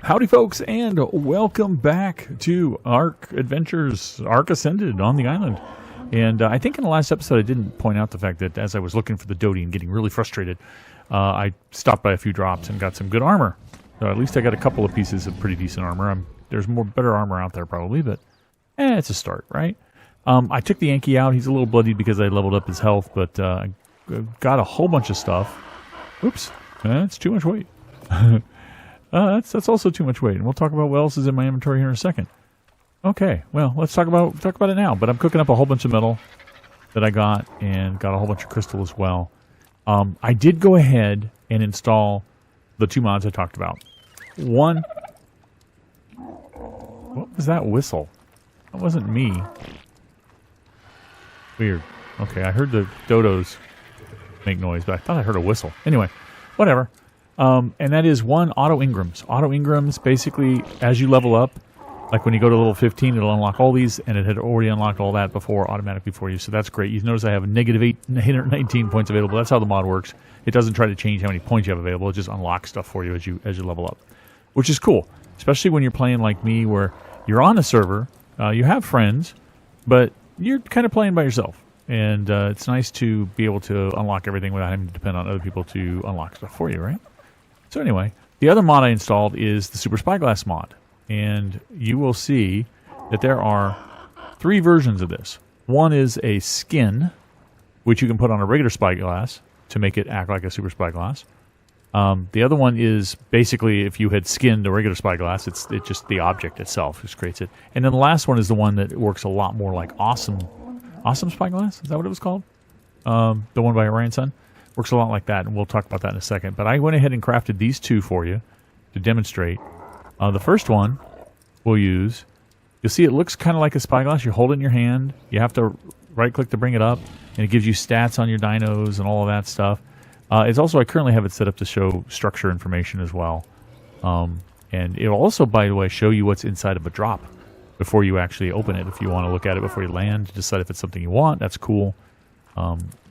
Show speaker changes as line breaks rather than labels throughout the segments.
Howdy folks, and welcome back to Ark Adventures, Ark Ascended on the island. And I think in the last episode I didn't point out the fact that as I was looking for the doedi and getting really frustrated, I stopped by a few drops and got some good armor. So at least I got a couple of pieces of pretty decent armor. There's better armor out there probably, but it's a start, right? I took the Yankee out. He's a little bloodied because I leveled up his health, but I got a whole bunch of stuff. Oops, that's too much weight. That's also too much weight, and we'll talk about what else is in my inventory here in a second. Okay, well, let's talk about it now. But I'm cooking up a whole bunch of metal that I got, and got a whole bunch of crystal as well. I did go ahead and install the two mods I talked about. One, what was that whistle? That wasn't me. Weird. Okay, I heard the dodos make noise, but I thought I heard a whistle. Anyway, whatever. And that is one, auto Ingrams. Auto Ingrams, basically, as you level up, like when you go to level 15, it'll unlock all these, and it had already unlocked all that before automatically for you, so that's great. You notice I have negative 819 points available. That's how the mod works. It doesn't try to change how many points you have available. It just unlocks stuff for you as you level up, which is cool, especially when you're playing like me, where you're on a server, you have friends, but you're kind of playing by yourself. And it's nice to be able to unlock everything without having to depend on other people to unlock stuff for you, right? So anyway, the other mod I installed is the Super Spyglass mod. And you will see that there are three versions of this. One is a skin, which you can put on a regular spyglass to make it act like a Super Spyglass. The other one is basically if you had skinned a regular spyglass, it's just the object itself just creates it. And then the last one is the one that works a lot more like Awesome Spyglass? Is that what it was called? The one by Orion's Son? Works a lot like that, and we'll talk about that in a second. But I went ahead and crafted these two for you to demonstrate. The first one we'll use, you'll see it looks kind of like a spyglass. You hold it in your hand. You have to right-click to bring it up, and it gives you stats on your dinos and all of that stuff. It's also, I currently have it set up to show structure information as well. And it'll also, by the way, show you what's inside of a drop before you actually open it. If you want to look at it before you land, decide if it's something you want, that's cool.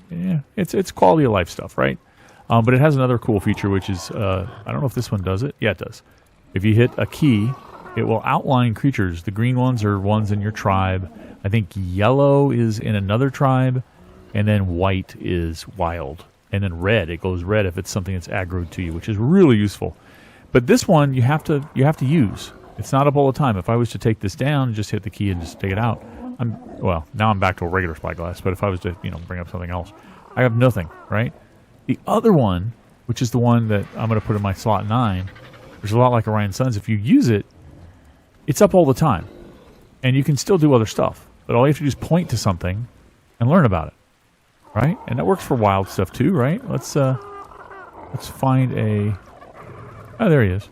Yeah, it's quality of life stuff, right? But it has another cool feature, which is, I don't know if this one does it. Yeah, it does. If you hit a key, it will outline creatures. The green ones are ones in your tribe. I think yellow is in another tribe, and then white is wild. And then red, it goes red if it's something that's aggroed to you, which is really useful. But this one you have to use. It's not up all the time. If I was to take this down, just hit the key and just take it out, now I'm back to a regular spyglass, but if I was to, bring up something else, I have nothing, right? The other one, which is the one that I'm going to put in my slot 9, there's a lot like Orion's Sons. If you use it, it's up all the time. And you can still do other stuff. But all you have to do is point to something and learn about it, right? And that works for wild stuff too, right? Let's find a... Oh, there he is.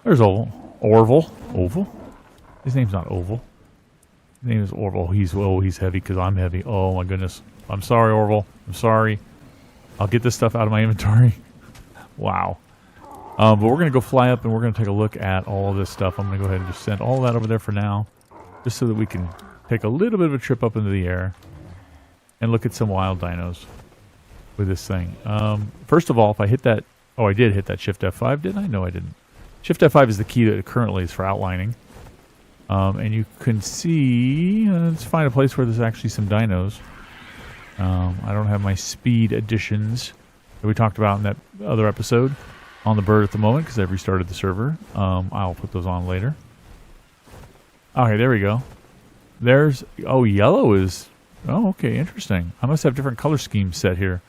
There's Orville. Oval? His name's not Oval. His name is Orville. He's heavy because I'm heavy. Oh my goodness. I'm sorry, Orville. I'm sorry. I'll get this stuff out of my inventory. Wow. But we're going to go fly up and we're going to take a look at all of this stuff. I'm going to go ahead and just send all of that over there for now, just so that we can take a little bit of a trip up into the air and look at some wild dinos with this thing. First of all, if I hit that... Oh, I did hit that Shift F5, didn't I? No, I didn't. Shift F5 is the key that currently is for outlining. And you can see... let's find a place where there's actually some dinos. I don't have my speed additions that we talked about in that other episode on the bird at the moment because I've restarted the server. I'll put those on later. Okay, there we go. There's... Oh, yellow is... Oh, okay, interesting. I must have different color schemes set here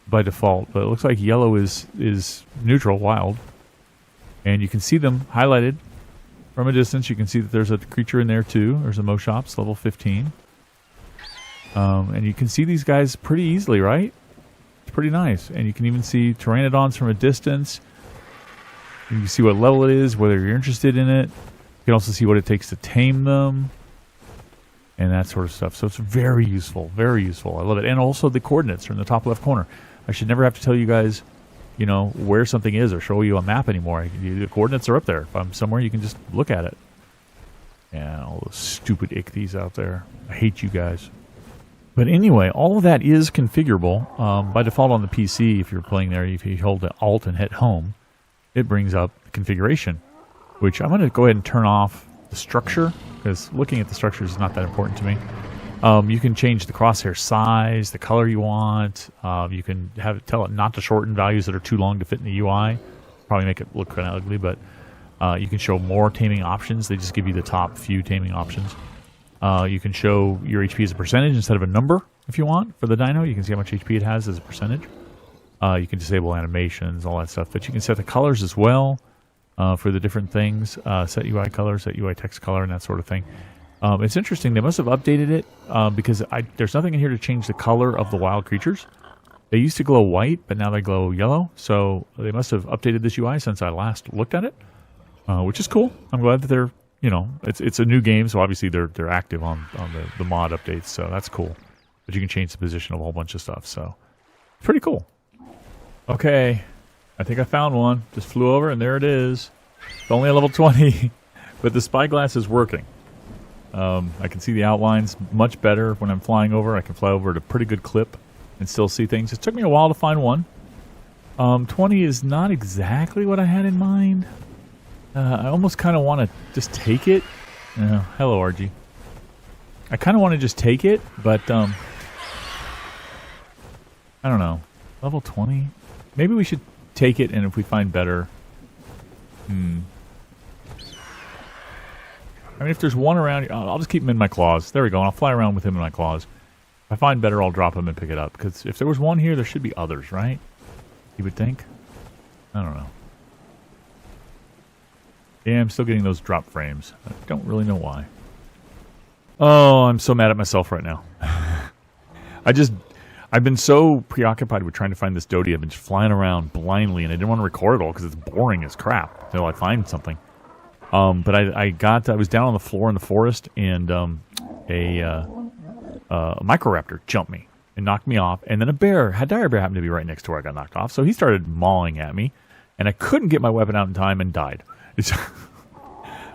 by default, but it looks like yellow is neutral, wild. And you can see them highlighted from a distance. You can see that there's a creature in there too. There's a Moshops, level 15. And you can see these guys pretty easily, right? It's pretty nice. And you can even see Pteranodons from a distance. You can see what level it is, whether you're interested in it. You can also see what it takes to tame them. And that sort of stuff. So it's very useful. Very useful. I love it. And also the coordinates are in the top left corner. I should never have to tell you guys, where something is or show you a map anymore. The coordinates are up there. If I'm somewhere, you can just look at it. Yeah, all those stupid ichthyes out there. I hate you guys. But anyway, all of that is configurable. By default on the PC, if you're playing there, if you hold the Alt and hit Home, it brings up the configuration. which I'm going to go ahead and turn off the structure, because looking at the structure is not that important to me. You can change the crosshair size, the color you want. You can tell it not to shorten values that are too long to fit in the UI. Probably make it look kind of ugly, but you can show more taming options. They just give you the top few taming options. You can show your HP as a percentage instead of a number if you want for the dino. You can see how much HP it has as a percentage. You can disable animations, all that stuff. But you can set the colors as well for the different things. Set UI color, set UI text color, and that sort of thing. It's interesting. They must have updated it because there's nothing in here to change the color of the wild creatures. They used to glow white, but now they glow yellow. So they must have updated this UI since I last looked at it, which is cool. I'm glad that they're, it's a new game, so obviously they're active on the mod updates, so that's cool. But you can change the position of a whole bunch of stuff, so pretty cool. Okay, I think I found one. Just flew over, and there it is. It's only a level 20, but the spyglass is working. I can see the outlines much better when I'm flying over. I can fly over at a pretty good clip and still see things. It took me a while to find one. 20 is not exactly what I had in mind. I almost kind of want to just take it. Hello, RG. I kind of want to just take it, but I don't know. Level 20? Maybe we should take it, and if we find better... I mean, if there's one around, I'll just keep him in my claws. There we go. And I'll fly around with him in my claws. If I find better, I'll drop him and pick it up. Because if there was one here, there should be others, right? You would think? I don't know. Yeah, I'm still getting those drop frames. I don't really know why. Oh, I'm so mad at myself right now. I've been so preoccupied with trying to find this doedi. I've been just flying around blindly, and I didn't want to record it all because it's boring as crap until I find something. But I was down on the floor in the forest, and a Microraptor jumped me and knocked me off. And then a dire bear happened to be right next to where I got knocked off. So he started mauling at me, and I couldn't get my weapon out in time and died.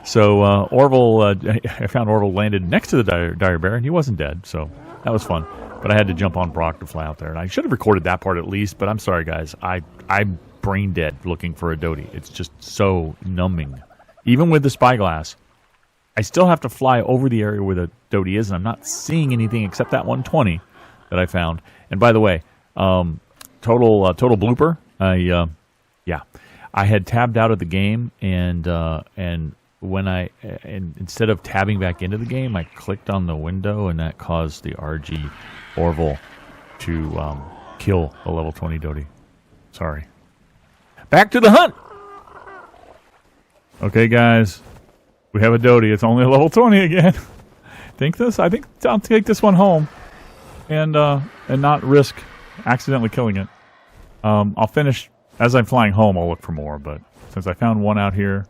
So Orville, I found Orville landed next to the dire bear, and he wasn't dead. So that was fun. But I had to jump on Brock to fly out there. And I should have recorded that part at least, but I'm sorry, guys. I'm brain dead looking for a doedi. It's just so numbing. Even with the spyglass, I still have to fly over the area where the doedi is, and I'm not seeing anything except that 120 that I found. And by the way, total blooper. I had tabbed out of the game, and when instead of tabbing back into the game, I clicked on the window, and that caused the RG Orville to kill a level 20 doedi. Sorry. Back to the hunt. Okay, guys, we have a doedi. It's only a level 20 again. I think I'll take this one home and not risk accidentally killing it. I'll finish as I'm flying home. I'll look for more, but since I found one out here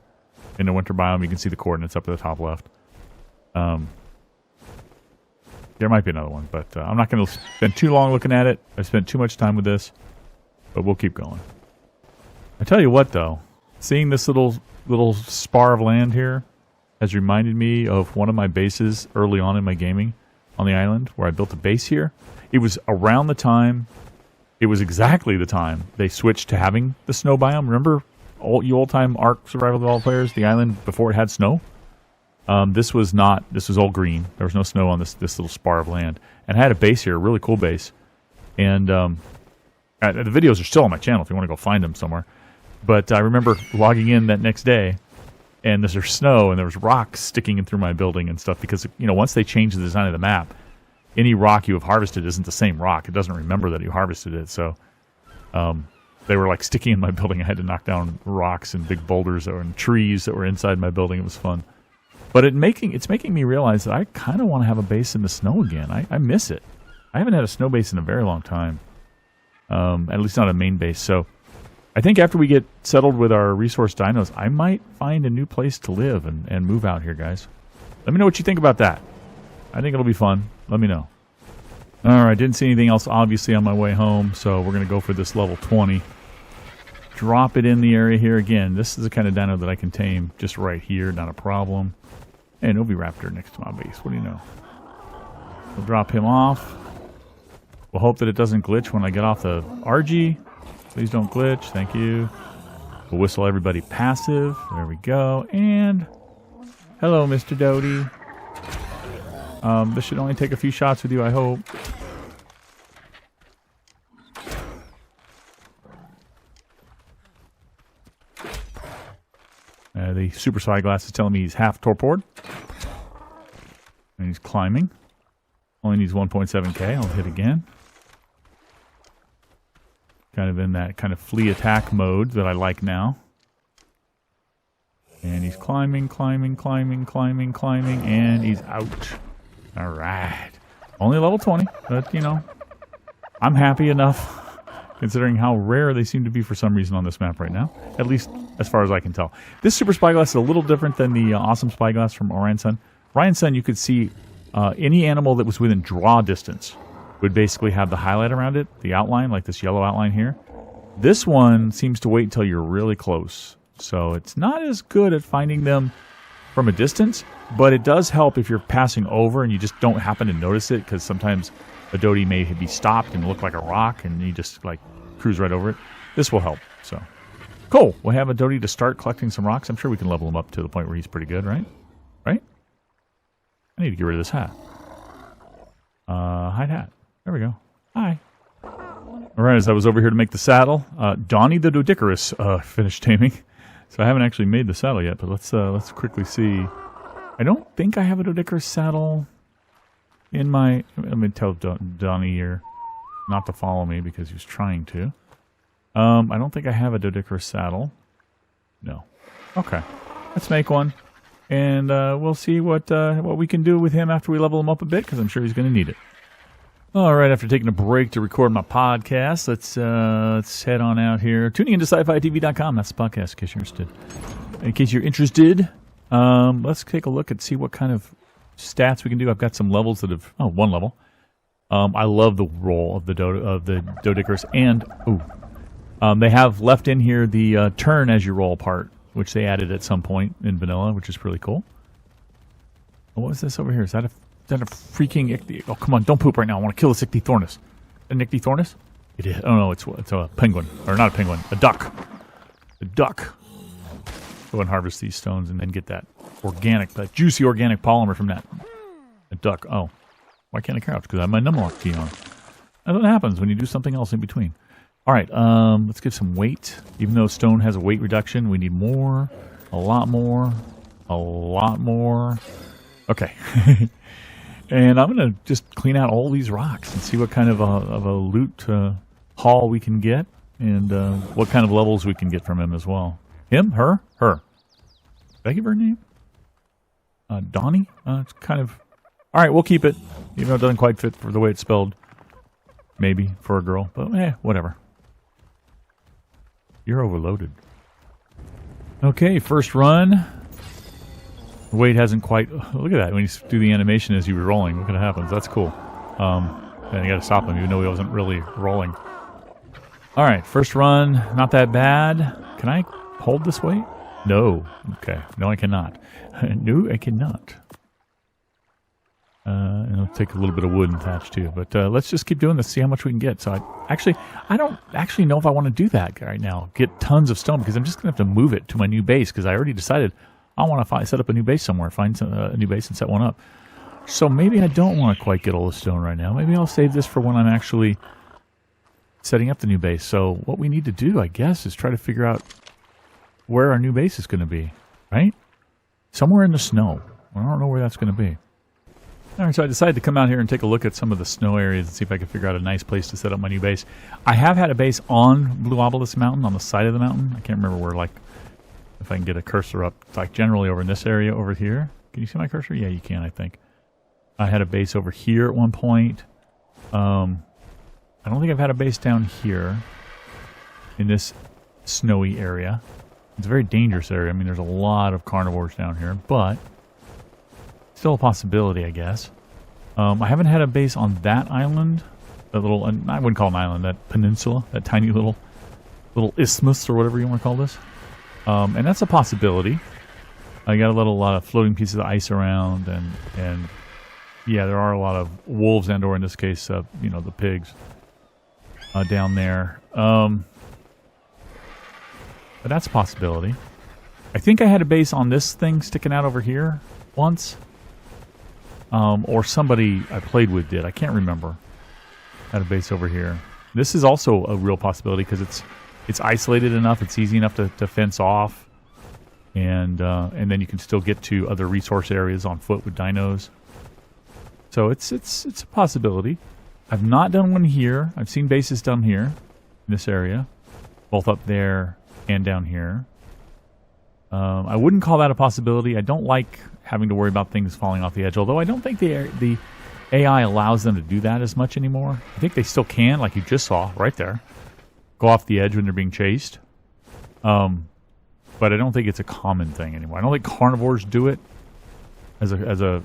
in the winter biome, you can see the coordinates up at the top left. There might be another one, but I'm not going to spend too long looking at it. I spent too much time with this, but we'll keep going. I tell you what, though, seeing this little spar of land here has reminded me of one of my bases early on in my gaming on the island, where I built a base here. It was around the time, it was exactly the time they switched to having the snow biome. Remember, you old-time Ark Survival Evolved players, the island before it had snow? This was all green. There was no snow on this little spar of land. And I had a base here, a really cool base. And the videos are still on my channel if you want to go find them somewhere. But I remember logging in that next day, and there's snow, and there was rocks sticking in through my building and stuff, because, once they changed the design of the map, any rock you have harvested isn't the same rock. It doesn't remember that you harvested it, so they were like sticking in my building. I had to knock down rocks and big boulders and trees that were inside my building. It was fun. But it's making me realize that I kind of want to have a base in the snow again. I miss it. I haven't had a snow base in a very long time, at least not a main base, so I think after we get settled with our resource dinos, I might find a new place to live and move out here, guys. Let me know what you think about that. I think it'll be fun. Let me know. Alright, didn't see anything else obviously on my way home, so we're going to go for this level 20. Drop it in the area here again. This is the kind of dino that I can tame just right here, not a problem. And Oviraptor next to my base. What do you know? We'll drop him off. We'll hope that it doesn't glitch when I get off the RG. Please don't glitch. Thank you. We'll whistle everybody passive. There we go. And hello, Mr. Doedi. This should only take a few shots with you, I hope. The super spyglass is telling me he's half torpored. And he's climbing. Only needs 1.7k. I'll hit again. Kind of in that kind of flea attack mode that I like now. And he's climbing, climbing, climbing, climbing, climbing, and he's out. Alright. Only level 20, but you know, I'm happy enough considering how rare they seem to be for some reason on this map right now. At least as far as I can tell. This super spyglass is a little different than the awesome spyglass from Orion Sun. Orion Sun, you could see any animal that was within draw distance would basically have the highlight around it, the outline, like this yellow outline here. This one seems to wait until you're really close. So it's not as good at finding them from a distance, but it does help if you're passing over and you just don't happen to notice it, because sometimes a doedi may be stopped and look like a rock and you just like cruise right over it. This will help. So cool. We'll have a doedi to start collecting some rocks. I'm sure we can level him up to the point where he's pretty good, right? Right? I need to get rid of this hat. Hide hat. There we go. Hi. Alright, as I was over here to make the saddle, Donnie the Doedicarus finished taming. So I haven't actually made the saddle yet, but let's quickly see. I don't think I have a Doedicarus saddle in my... Let me tell Donnie here not to follow me because he was trying to. I don't think I have a Doedicarus saddle. No. Okay. Let's make one. And we'll see what we can do with him after we level him up a bit, because I'm sure he's going to need it. All right, after taking a break to record my podcast, let's head on out here. Tuning into sci-fi-tv.com. That's the podcast, in case you're interested. Let's take a look and see what kind of stats we can do. I've got some levels that have... Oh, one level. I love the roll of the Doedicarus. And, they have left in here the turn as you roll part, which they added at some point in vanilla, which is really cool. What is this over here? Is that a freaking ichthy? Oh, come on, don't poop right now. I want to kill this ichthyornis. An ichthyornis? It is. Oh, no, it's a penguin. Or not a penguin, a duck. A duck. Go and harvest these stones and then get that juicy organic polymer from that. A duck. Oh, why can't I crouch? Because I have my numlock key on. That's what happens when you do something else in between. All right, let's give some weight. Even though stone has a weight reduction, we need more, a lot more, a lot more. Okay. And I'm going to just clean out all these rocks and see what kind of a loot haul we can get, and what kind of levels we can get from him as well. Him? Her? Her. Did I give her a name? Donnie? It's kind of... All right, we'll keep it, even though it doesn't quite fit for the way it's spelled. Maybe, for a girl, but whatever. You're overloaded. Okay, first run. The weight hasn't quite... Look at that. When you do the animation as you were rolling, look what happens. That's cool. And you got to stop him, even though he wasn't really rolling. All right, first run. Not that bad. Can I hold this weight? No. Okay. No, I cannot. No, I cannot. And I'll take a little bit of wood and thatch too. But let's just keep doing this, see how much we can get. So I don't actually know if I want to do that right now. Get tons of stone, because I'm just going to have to move it to my new base, because I already decided I want to set up a new base somewhere, find a new base and set one up. So maybe I don't want to quite get all the stone right now. Maybe I'll save this for when I'm actually setting up the new base. So what we need to do, I guess, is try to figure out where our new base is going to be, right? Somewhere in the snow. I don't know where that's going to be. All right, so I decided to come out here and take a look at some of the snow areas and see if I could figure out a nice place to set up my new base. I have had a base on Blue Obelisk Mountain, on the side of the mountain. I can't remember where, like, if I can get a cursor up, like generally over in this area over here. Can you see my cursor? Yeah, you can, I think. I had a base over here at one point. I don't think I've had a base down here in this snowy area. It's a very dangerous area. I mean, there's a lot of carnivores down here, but still a possibility, I guess. I haven't had a base on that island. That little, I wouldn't call it an island, that peninsula, that tiny little isthmus or whatever you want to call this. And that's a possibility. I got a lot of floating pieces of ice around, and yeah, there are a lot of wolves, and or in this case, you know, the pigs down there. But that's a possibility. I think I had a base on this thing sticking out over here once. Or somebody I played with did. I can't remember. Had a base over here. This is also a real possibility because it's isolated enough. It's easy enough to fence off. And then you can still get to other resource areas on foot with dinos. So it's a possibility. I've not done one here. I've seen bases down here in this area. Both up there and down here. I wouldn't call that a possibility. I don't like having to worry about things falling off the edge, although I don't think the AI allows them to do that as much anymore. I think they still can, like you just saw right there, go off the edge when they're being chased. But I don't think it's a common thing anymore. I don't think carnivores do it as a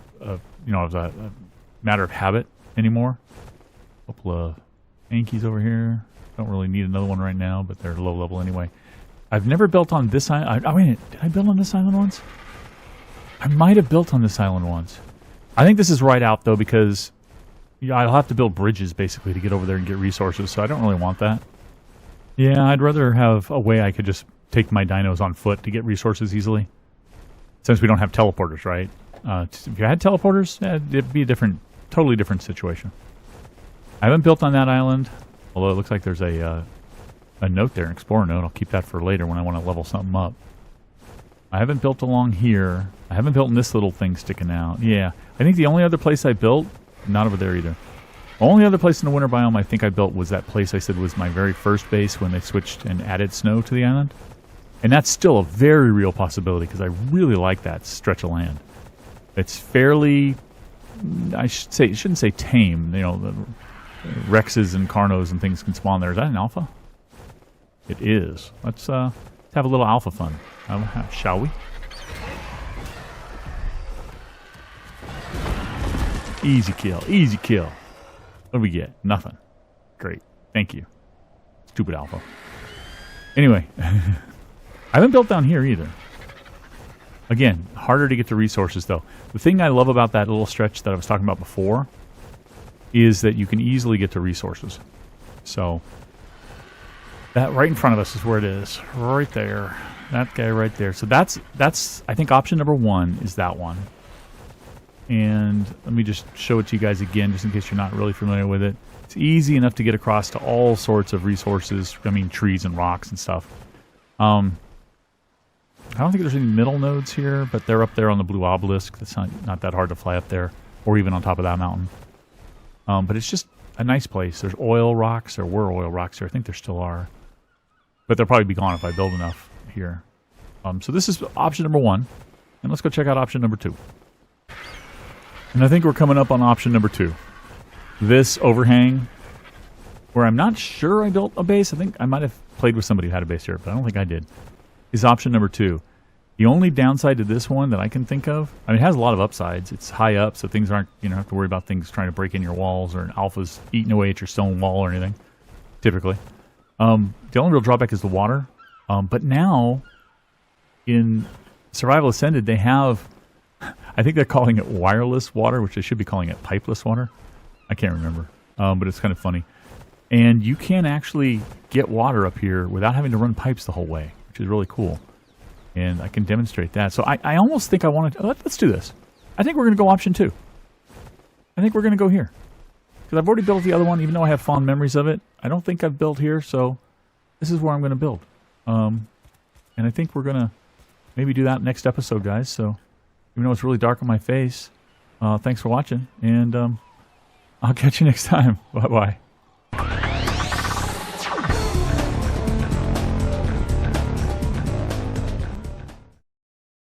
matter of habit anymore. A couple of Yankees over here. Don't really need another one right now, but they're low level anyway. I've never built on this island. Wait, did I build on this island once? I might have built on this island once. I think this is right out, though, because I'll have to build bridges, basically, to get over there and get resources, so I don't really want that. Yeah, I'd rather have a way I could just take my dinos on foot to get resources easily. Since we don't have teleporters, right? If you had teleporters, it'd be a totally different situation. I haven't built on that island, although it looks like there's a note there, an explorer note. I'll keep that for later when I want to level something up. I haven't built along here. I haven't built in this little thing sticking out. Yeah, I think the only other place I built, not over there either. Only other place in the winter biome I think I built was that place I said was my very first base when they switched and added snow to the island. And that's still a very real possibility because I really like that stretch of land. It's fairly, shouldn't say tame. You know, the Rexes and Carnos and things can spawn there. Is that an alpha? It is. Let's have a little alpha fun, shall we? Easy kill, easy kill. What do we get? Nothing. Great. Thank you. Stupid alpha. Anyway, I haven't built down here either. Again, harder to get to resources though. The thing I love about that little stretch that I was talking about before is that you can easily get to resources. So that right in front of us is where it is. Right there. That guy right there. So that's I think option number 1 is that one. And let me just show it to you guys again, just in case you're not really familiar with it. It's easy enough to get across to all sorts of resources. I mean, trees and rocks and stuff. I don't think there's any middle nodes here, but they're up there on the blue obelisk. It's not that hard to fly up there, or even on top of that mountain. But it's just a nice place. There's oil rocks. There were oil rocks here. I think there still are. But they'll probably be gone if I build enough here. So this is option number 1. And let's go check out option number 2. And I think we're coming up on option number 2. This overhang, where I'm not sure I built a base. I think I might have played with somebody who had a base here, but I don't think I did. Is option number 2. The only downside to this one that I can think of, I mean, it has a lot of upsides. It's high up, so things aren't, have to worry about things trying to break in your walls or an alpha's eating away at your stone wall or anything, typically. The only real drawback is the water. But now, in Survival Ascended, they have, I think they're calling it wireless water, which they should be calling it pipeless water. I can't remember, but it's kind of funny. And you can actually get water up here without having to run pipes the whole way, which is really cool. And I can demonstrate that. So I almost think I want to... Let's do this. I think we're going to go option 2. I think we're going to go here. Because I've already built the other one, even though I have fond memories of it. I don't think I've built here, so this is where I'm going to build. And I think we're going to maybe do that next episode, guys. So even though it's really dark on my face, thanks for watching. And I'll catch you next time. Bye-bye.